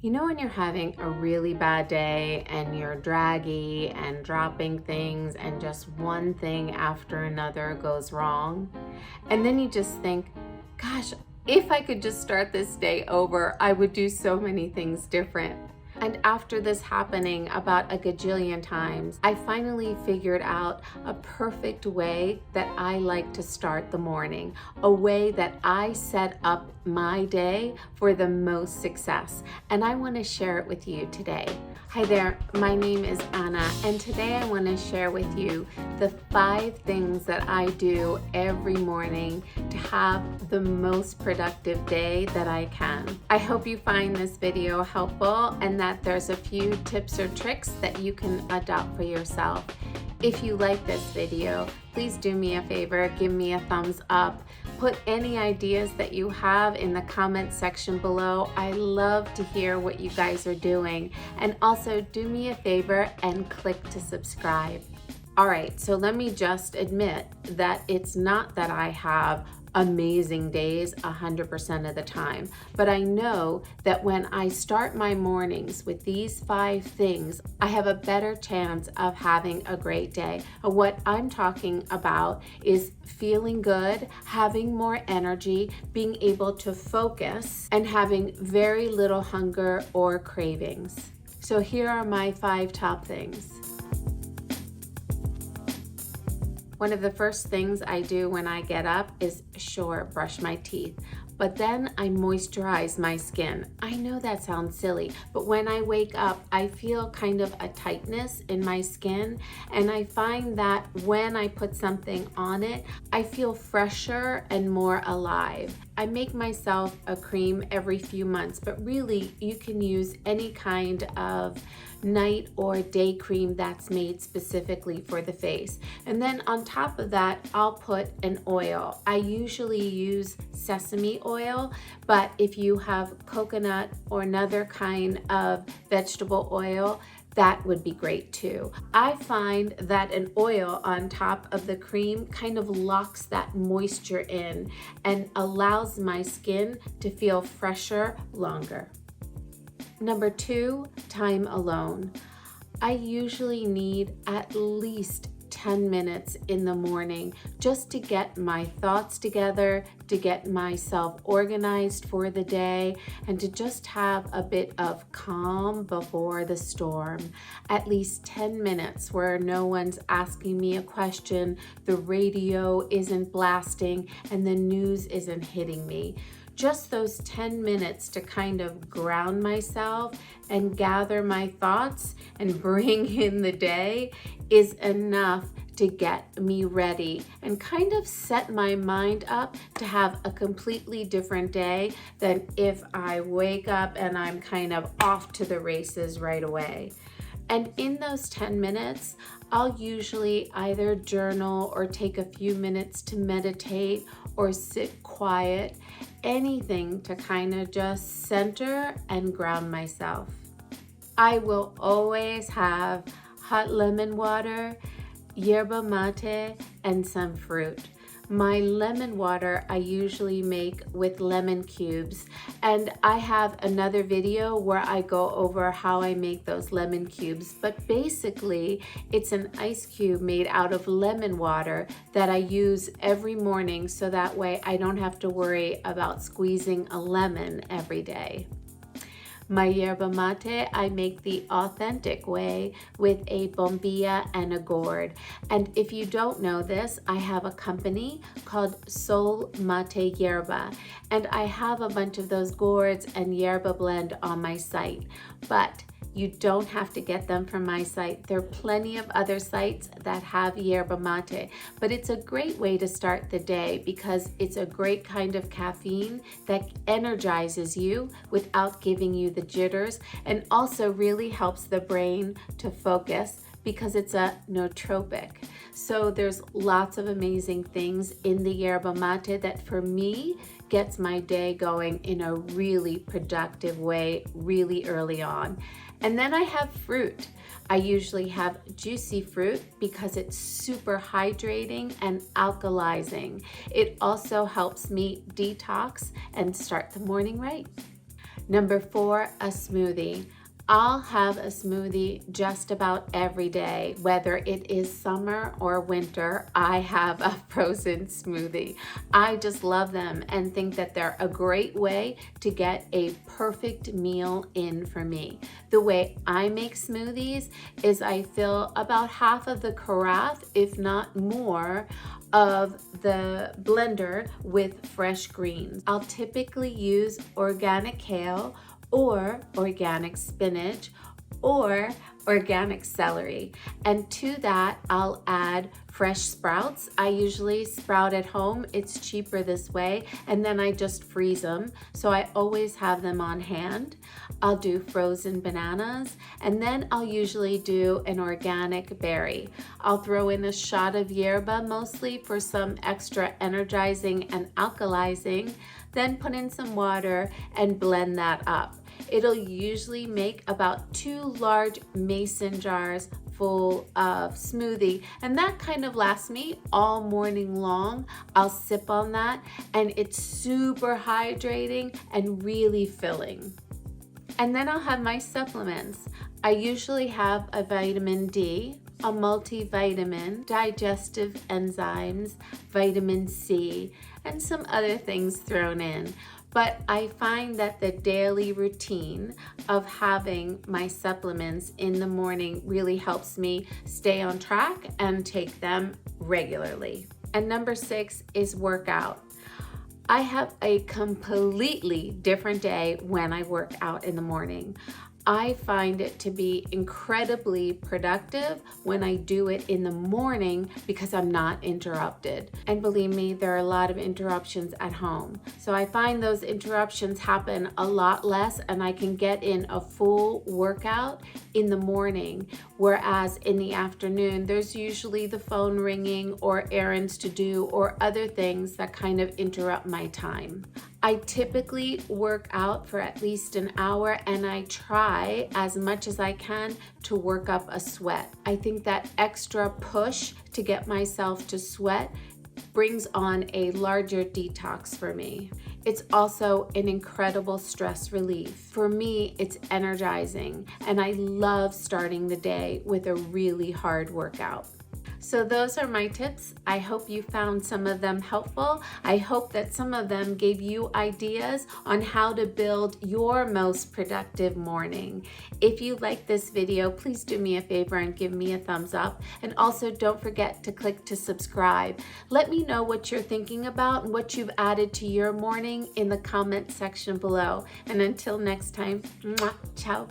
You know when you're having a really bad day and you're draggy and dropping things and just one thing after another goes wrong? And then you just think, gosh, if I could just start this day over, I would do so many things different. And after this happening about a gajillion times, I finally figured out a perfect way that I like to start the morning, a way that I set up my day for the most success. And I want to share it with you today. Hi there, my name is Anna, and today I want to share with you the 5 things that I do every morning to have the most productive day that I can. I hope you find this video helpful and that there's a few tips or tricks that you can adopt for yourself. If you like this video, please do me a favor, give me a thumbs up. Put any ideas that you have in the comment section below. I love to hear what you guys are doing. And also do me a favor and click to subscribe. All right, so let me just admit that it's not that I have amazing days 100% of the time, but I know that when I start my mornings with these 5 things, I have a better chance of having a great day. And what I'm talking about is feeling good, having more energy, being able to focus, and having very little hunger or cravings. So here are my 5 top things. One of the first things I do when I get up is brush my teeth, but then I moisturize my skin. I know that sounds silly, but when I wake up, I feel kind of a tightness in my skin, and I find that when I put something on it, I feel fresher and more alive. I make myself a cream every few months, but really you can use any kind of night or day cream that's made specifically for the face. And then on top of that, I'll put an oil. I usually use sesame oil, but if you have coconut or another kind of vegetable oil, that would be great too. I find that an oil on top of the cream kind of locks that moisture in and allows my skin to feel fresher longer. Number 2, time alone. I usually need at least 10 minutes in the morning just to get my thoughts together, to get myself organized for the day, and to just have a bit of calm before the storm. At least 10 minutes where no one's asking me a question, the radio isn't blasting, and the news isn't hitting me. Just those 10 minutes to kind of ground myself and gather my thoughts and bring in the day is enough to get me ready and kind of set my mind up to have a completely different day than if I wake up and I'm kind of off to the races right away. And in those 10 minutes, I'll usually either journal or take a few minutes to meditate or sit quiet, anything to kind of just center and ground myself. I will always have hot lemon water, yerba mate, and some fruit. My lemon water I usually make with lemon cubes, and I have another video where I go over how I make those lemon cubes, but basically it's an ice cube made out of lemon water that I use every morning so that way I don't have to worry about squeezing a lemon every day. My yerba mate, I make the authentic way with a bombilla and a gourd. And if you don't know this, I have a company called Sol Mate Yerba, and I have a bunch of those gourds and yerba blend on my site. But you don't have to get them from my site. There are plenty of other sites that have yerba mate, but it's a great way to start the day because it's a great kind of caffeine that energizes you without giving you the jitters, and also really helps the brain to focus because it's a nootropic. So there's lots of amazing things in the yerba mate that for me gets my day going in a really productive way really early on. And then I have fruit. I usually have juicy fruit because it's super hydrating and alkalizing. It also helps me detox and start the morning right. Number 4, a smoothie. I'll have a smoothie just about every day, whether it is summer or winter. I have a frozen smoothie. I just love them and think that they're a great way to get a perfect meal in for me. The way I make smoothies is I fill about half of the carafe, if not more, of the blender with fresh greens. I'll typically use organic kale or organic spinach or organic celery. And to that, I'll add fresh sprouts. I usually sprout at home. It's cheaper this way. And then I just freeze them. So I always have them on hand. I'll do frozen bananas. And then I'll usually do an organic berry. I'll throw in a shot of yerba, mostly for some extra energizing and alkalizing. Then put in some water and blend that up. It'll usually make about 2 large mason jars full of smoothie, and that kind of lasts me all morning long. I'll sip on that, and it's super hydrating and really filling. And then I'll have my supplements. I usually have a vitamin D, a multivitamin, digestive enzymes, vitamin C, and some other things thrown in. But I find that the daily routine of having my supplements in the morning really helps me stay on track and take them regularly. And number 6 is workout. I have a completely different day when I work out in the morning. I find it to be incredibly productive when I do it in the morning because I'm not interrupted. And believe me, there are a lot of interruptions at home. So I find those interruptions happen a lot less, and I can get in a full workout in the morning. Whereas in the afternoon, there's usually the phone ringing or errands to do or other things that kind of interrupt my time. I typically work out for at least an hour, and I try as much as I can to work up a sweat. I think that extra push to get myself to sweat brings on a larger detox for me. It's also an incredible stress relief. For me, it's energizing, and I love starting the day with a really hard workout. So those are my tips. I hope you found some of them helpful. I hope that some of them gave you ideas on how to build your most productive morning. If you like this video, please do me a favor and give me a thumbs up. And also don't forget to click to subscribe. Let me know what you're thinking about and what you've added to your morning in the comment section below. And until next time, mwah, ciao.